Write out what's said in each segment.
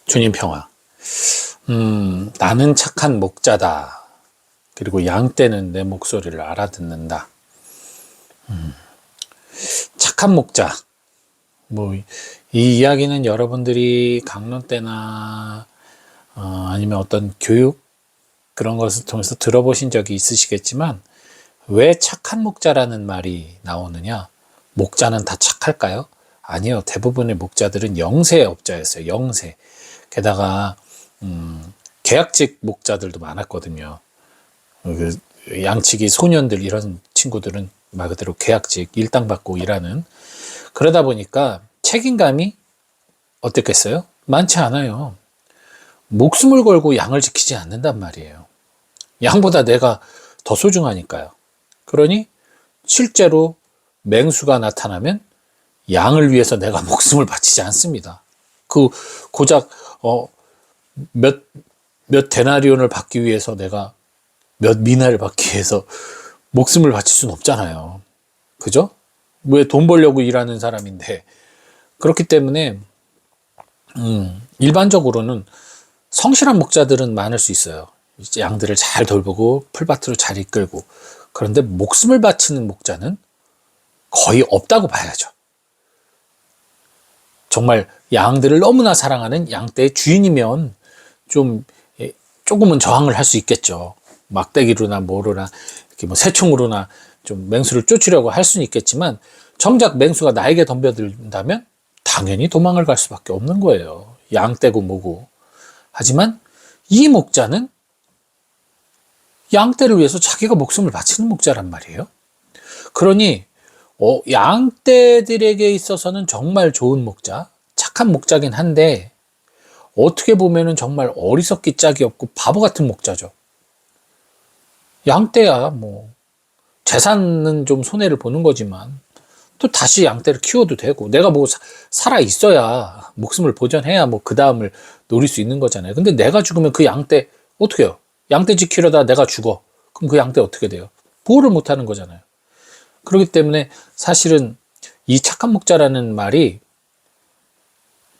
주님 평화. 나는 착한 목자다. 그리고 양떼는 내 목소리를 알아듣는다. 착한 목자. 이 이야기는 여러분들이 강론 때나 아니면 어떤 교육 그런 것을 통해서 들어보신 적이 있으시겠지만, 왜 착한 목자라는 말이 나오느냐? 목자는 다 착할까요? 아니요. 대부분의 목자들은 영세업자였어요. 영세. 게다가 계약직 목자들도 많았거든요. 그 양치기 소년들, 이런 친구들은 말 그대로 계약직, 일당 받고 일하는. 그러다 보니까 책임감이 어땠겠어요? 많지 않아요. 목숨을 걸고 양을 지키지 않는단 말이에요. 양보다 내가 더 소중하니까요. 그러니 실제로 맹수가 나타나면 양을 위해서 내가 목숨을 바치지 않습니다. 고작 몇 데나리온을 받기 위해서, 내가 몇 미나를 받기 위해서 목숨을 바칠 수는 없잖아요. 그죠? 왜 돈 벌려고 일하는 사람인데. 그렇기 때문에 일반적으로는 성실한 목자들은 많을 수 있어요. 이제 양들을 잘 돌보고 풀밭으로 잘 이끌고. 그런데 목숨을 바치는 목자는 거의 없다고 봐야죠. 정말 양들을 너무나 사랑하는 양떼의 주인이면 조금은 저항을 할 수 있겠죠. 막대기로나 뭐로나 이렇게 새총으로나 좀 맹수를 쫓으려고 할 수는 있겠지만, 정작 맹수가 나에게 덤벼든다면 당연히 도망을 갈 수밖에 없는 거예요. 양떼고 뭐고. 하지만 이 목자는 양떼를 위해서 자기가 목숨을 바치는 목자란 말이에요. 그러니 양떼들에게 있어서는 정말 좋은 목자, 착한 목자긴 한데, 어떻게 보면은 정말 어리석기 짝이 없고 바보 같은 목자죠. 양떼야 재산은 좀 손해를 보는 거지만 또 다시 양떼를 키워도 되고, 내가 살아 있어야, 목숨을 보존해야 그 다음을 노릴 수 있는 거잖아요. 근데 내가 죽으면 그 양떼 어떻게 해요? 양떼 지키려다 내가 죽어. 그럼 그 양떼 어떻게 돼요? 보호를 못 하는 거잖아요. 그렇기 때문에 사실은 이 착한 목자라는 말이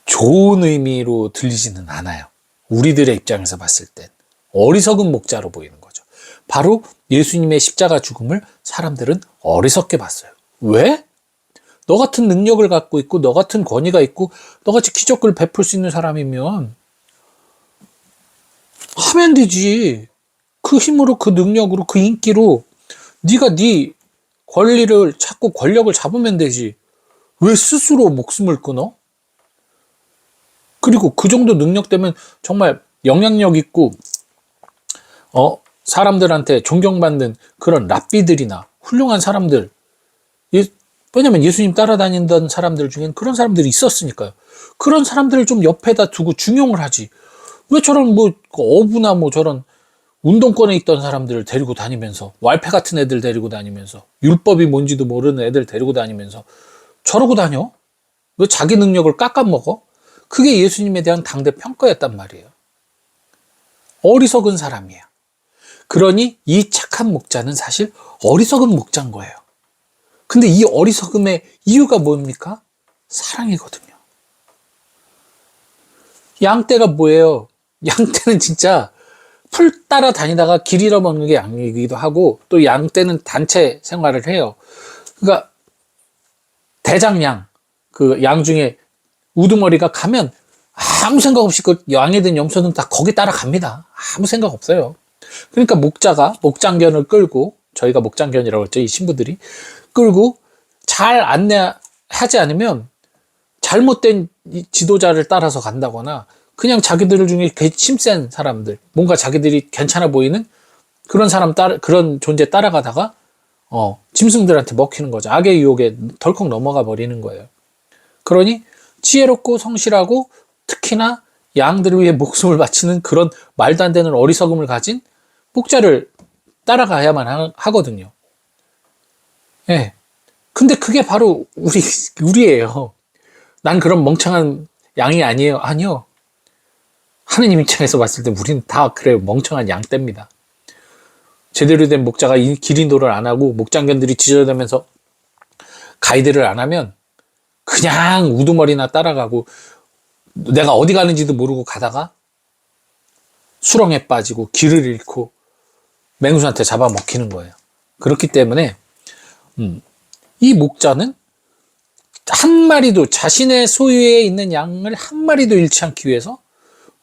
좋은 의미로 들리지는 않아요. 우리들의 입장에서 봤을 땐 어리석은 목자로 보이는 거죠. 바로 예수님의 십자가 죽음을 사람들은 어리석게 봤어요. 왜? 너 같은 능력을 갖고 있고, 너 같은 권위가 있고, 너같이 기적을 베풀 수 있는 사람이면 하면 되지. 그 힘으로, 그 능력으로, 그 인기로 네가 네 권리를 찾고 권력을 잡으면 되지. 왜 스스로 목숨을 끊어? 그리고 그 정도 능력 되면 정말 영향력 있고 사람들한테 존경받는 그런 랍비들이나 훌륭한 사람들, 왜냐면 예수님 따라다니던 사람들 중엔 그런 사람들이 있었으니까요. 그런 사람들을 좀 옆에다 두고 중용을 하지. 왜 저런 어부나 저런 운동권에 있던 사람들을 데리고 다니면서, 왈패 같은 애들 데리고 다니면서, 율법이 뭔지도 모르는 애들 데리고 다니면서 저러고 다녀? 왜 자기 능력을 깎아먹어? 그게 예수님에 대한 당대 평가였단 말이에요. 어리석은 사람이에요. 그러니 이 착한 목자는 사실 어리석은 목자인 거예요. 근데 이 어리석음의 이유가 뭡니까? 사랑이거든요. 양떼가 뭐예요? 양떼는 진짜 풀 따라 다니다가 길 잃어먹는 게 양이기도 하고, 또 양떼는 단체 생활을 해요. 그러니까 대장양, 그 양 중에 우두머리가 가면 아무 생각 없이 그 양이든 염소든 다 거기 따라갑니다. 아무 생각 없어요. 그러니까 목자가 목장견을 끌고, 저희가 목장견이라고 했죠, 이 신부들이 끌고 잘 안내하지 않으면 잘못된 지도자를 따라서 간다거나, 그냥 자기들 중에 힘센 사람들, 뭔가 자기들이 괜찮아 보이는 그런 그런 존재 따라가다가 짐승들한테 먹히는 거죠. 악의 유혹에 덜컥 넘어가 버리는 거예요. 그러니 지혜롭고 성실하고, 특히나 양들을 위해 목숨을 바치는 그런 말도 안 되는 어리석음을 가진 목자를 따라가야만 하거든요. 예. 근데 그게 바로 우리예요. 난 그런 멍청한 양이 아니에요. 아니요. 하느님 입장에서 봤을 때 우리는 다 그래요. 멍청한 양떼입니다. 제대로 된 목자가 길 인도를 안 하고, 목장견들이 지저대면서 가이드를 안 하면 그냥 우두머리나 따라가고, 내가 어디 가는지도 모르고 가다가 수렁에 빠지고 길을 잃고 맹수한테 잡아먹히는 거예요. 그렇기 때문에 이 목자는 한 마리도, 자신의 소유에 있는 양을 한 마리도 잃지 않기 위해서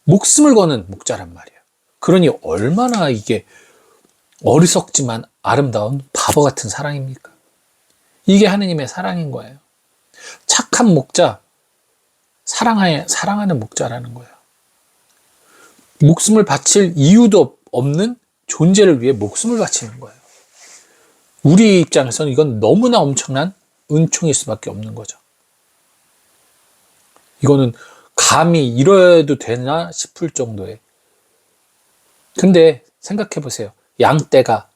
목숨을 거는 목자란 말이에요. 그러니 얼마나 이게 어리석지만 아름다운 바보 같은 사랑입니까? 이게 하느님의 사랑인 거예요. 착한 목자, 사랑하는 목자라는 거예요. 목숨을 바칠 이유도 없는 존재를 위해 목숨을 바치는 거예요. 우리 입장에서는 이건 너무나 엄청난 은총일 수밖에 없는 거죠. 이거는 감히 이래도 되나 싶을 정도의. 근데 생각해 보세요. 양떼가,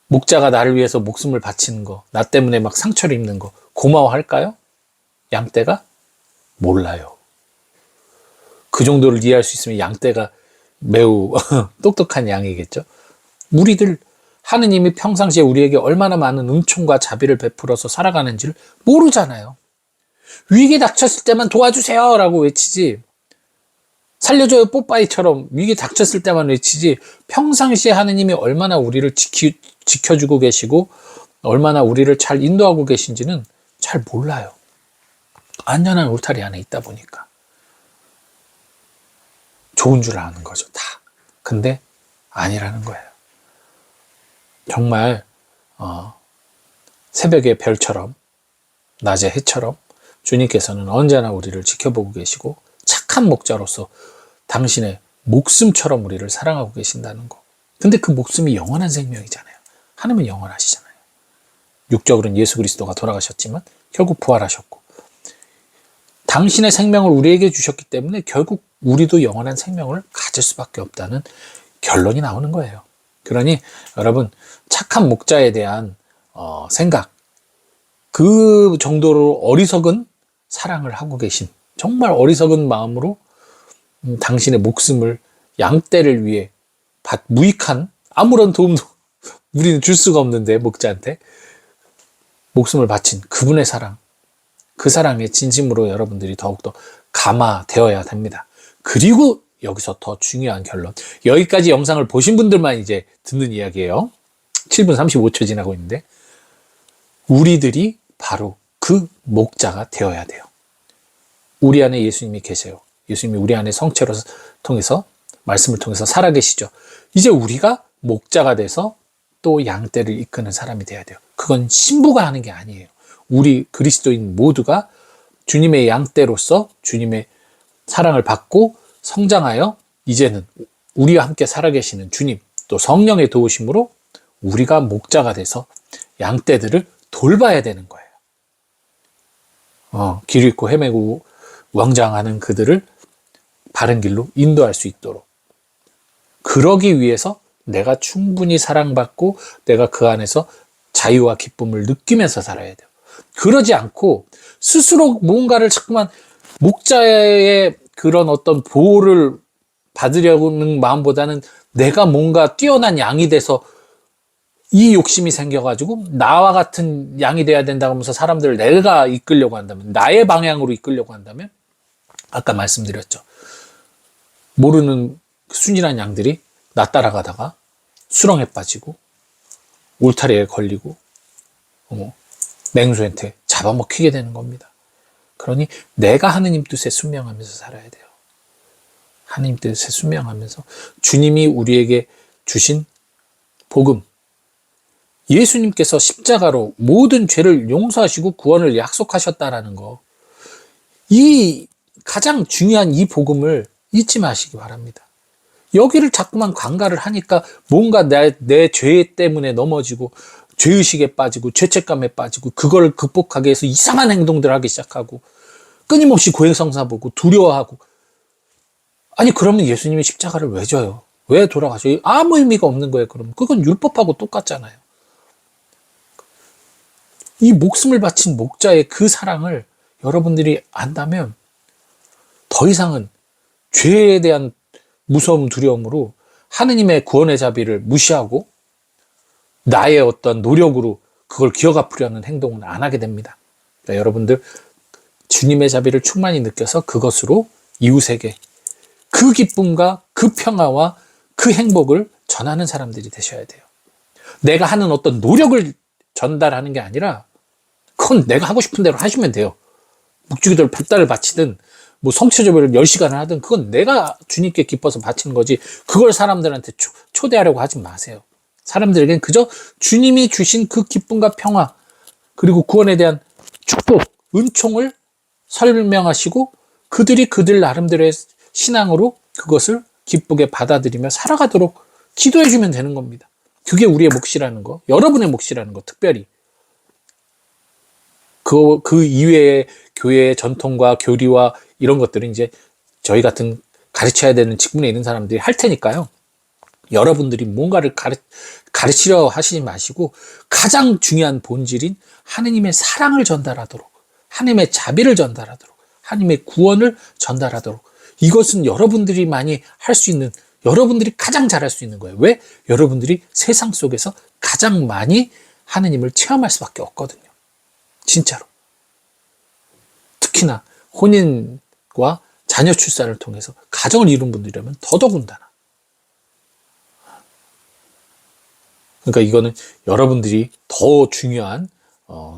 목자가 나를 위해서 목숨을 바치는 거, 나 때문에 막 상처를 입는 거 고마워할까요? 양떼가? 몰라요. 그 정도를 이해할 수 있으면 양떼가 매우 똑똑한 양이겠죠. 우리들, 하느님이 평상시에 우리에게 얼마나 많은 은총과 자비를 베풀어서 살아가는지를 모르잖아요. 위기에 닥쳤을 때만 도와주세요 라고 외치지, 살려줘요 뽀빠이처럼 위기에 닥쳤을 때만 외치지, 평상시에 하느님이 얼마나 우리를 지켜주고 계시고 얼마나 우리를 잘 인도하고 계신지는 잘 몰라요. 안전한 울타리 안에 있다 보니까. 좋은 줄 아는 거죠, 다. 근데 아니라는 거예요. 정말 새벽의 별처럼, 낮의 해처럼 주님께서는 언제나 우리를 지켜보고 계시고 착한 목자로서 당신의 목숨처럼 우리를 사랑하고 계신다는 거. 근데 그 목숨이 영원한 생명이잖아요. 하나님은 영원하시잖아요. 육적으로는 예수 그리스도가 돌아가셨지만 결국 부활하셨고, 당신의 생명을 우리에게 주셨기 때문에 결국 우리도 영원한 생명을 가질 수밖에 없다는 결론이 나오는 거예요. 그러니 여러분, 착한 목자에 대한 생각, 그 정도로 어리석은 사랑을 하고 계신, 정말 어리석은 마음으로 당신의 목숨을 양떼를 위해 무익한, 아무런 도움도 우리는 줄 수가 없는데 목자한테 목숨을 바친 그분의 사랑, 그 사랑에 진심으로 여러분들이 더욱더 감화되어야 됩니다. 그리고 여기서 더 중요한 결론, 여기까지 영상을 보신 분들만 이제 듣는 이야기예요. 7분 35초 지나고 있는데, 우리들이 바로 그 목자가 되어야 돼요. 우리 안에 예수님이 계세요. 예수님이 우리 안에 성체로 통해서, 말씀을 통해서 살아계시죠. 이제 우리가 목자가 돼서 또 양떼를 이끄는 사람이 돼야 돼요. 그건 신부가 하는 게 아니에요. 우리 그리스도인 모두가 주님의 양떼로서 주님의 사랑을 받고 성장하여 이제는 우리와 함께 살아계시는 주님, 또 성령의 도우심으로 우리가 목자가 돼서 양떼들을 돌봐야 되는 거예요. 길 잃고 헤매고 왕장하는 그들을 바른 길로 인도할 수 있도록. 그러기 위해서 내가 충분히 사랑받고 내가 그 안에서 자유와 기쁨을 느끼면서 살아야 돼요. 그러지 않고 스스로 뭔가를 자꾸만 목자의 그런 어떤 보호를 받으려는 마음보다는 내가 뭔가 뛰어난 양이 돼서 이 욕심이 생겨가지고 나와 같은 양이 돼야 된다고 하면서 사람들을 내가 이끌려고 한다면, 나의 방향으로 이끌려고 한다면, 아까 말씀드렸죠. 모르는 순진한 양들이 나 따라가다가 수렁에 빠지고 울타리에 걸리고 맹수한테 잡아먹히게 되는 겁니다. 그러니 내가 하느님 뜻에 순명하면서 살아야 돼요. 하느님 뜻에 순명하면서 주님이 우리에게 주신 복음, 예수님께서 십자가로 모든 죄를 용서하시고 구원을 약속하셨다라는 거, 이 가장 중요한 이 복음을 잊지 마시기 바랍니다. 여기를 자꾸만 관가를 하니까 뭔가 내 죄 때문에 넘어지고 죄의식에 빠지고 죄책감에 빠지고 그걸 극복하기 위해서 이상한 행동들을 하기 시작하고 끊임없이 고해성사 보고 두려워하고. 아니, 그러면 예수님이 십자가를 왜 져요? 왜 돌아가셔요? 아무 의미가 없는 거예요. 그러면 그건 율법하고 똑같잖아요. 이 목숨을 바친 목자의 그 사랑을 여러분들이 안다면 더 이상은 죄에 대한 무서움, 두려움으로 하느님의 구원의 자비를 무시하고 나의 어떤 노력으로 그걸 기어 갚으려는 행동은 안 하게 됩니다. 그러니까 여러분들 주님의 자비를 충만히 느껴서 그것으로 이웃에게 그 기쁨과 그 평화와 그 행복을 전하는 사람들이 되셔야 돼요. 내가 하는 어떤 노력을 전달하는 게 아니라 그건 내가 하고 싶은 대로 하시면 돼요. 묵주기도를 100달을 바치든 뭐 성취조별을 10시간을 하든 그건 내가 주님께 기뻐서 바치는 거지, 그걸 사람들한테 초대하려고 하지 마세요. 사람들에겐 그저 주님이 주신 그 기쁨과 평화 그리고 구원에 대한 축복, 은총을 설명하시고 그들이 그들 나름대로의 신앙으로 그것을 기쁘게 받아들이며 살아가도록 기도해 주면 되는 겁니다. 그게 우리의 몫이라는 거, 여러분의 몫이라는 거, 특별히 그 이외의 교회의 전통과 교리와 이런 것들은 이제 저희 같은 가르쳐야 되는 직분에 있는 사람들이 할 테니까요. 여러분들이 뭔가를 가르치려 하시지 마시고 가장 중요한 본질인 하느님의 사랑을 전달하도록, 하느님의 자비를 전달하도록, 하느님의 구원을 전달하도록, 이것은 여러분들이 많이 할 수 있는, 여러분들이 가장 잘할 수 있는 거예요. 왜? 여러분들이 세상 속에서 가장 많이 하느님을 체험할 수밖에 없거든요. 진짜로. 특히나 혼인과 자녀 출산을 통해서 가정을 이룬 분들이라면 더더군다나. 그러니까 이거는 여러분들이 더 중요한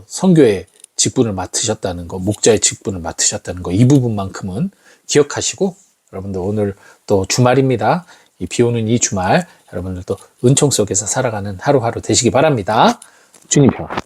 선교의 직분을 맡으셨다는 거, 목자의 직분을 맡으셨다는 거, 이 부분만큼은 기억하시고, 여러분들 오늘 또 주말입니다. 이 비 오는 이 주말 여러분들 또 은총 속에서 살아가는 하루하루 되시기 바랍니다. 주님 평안.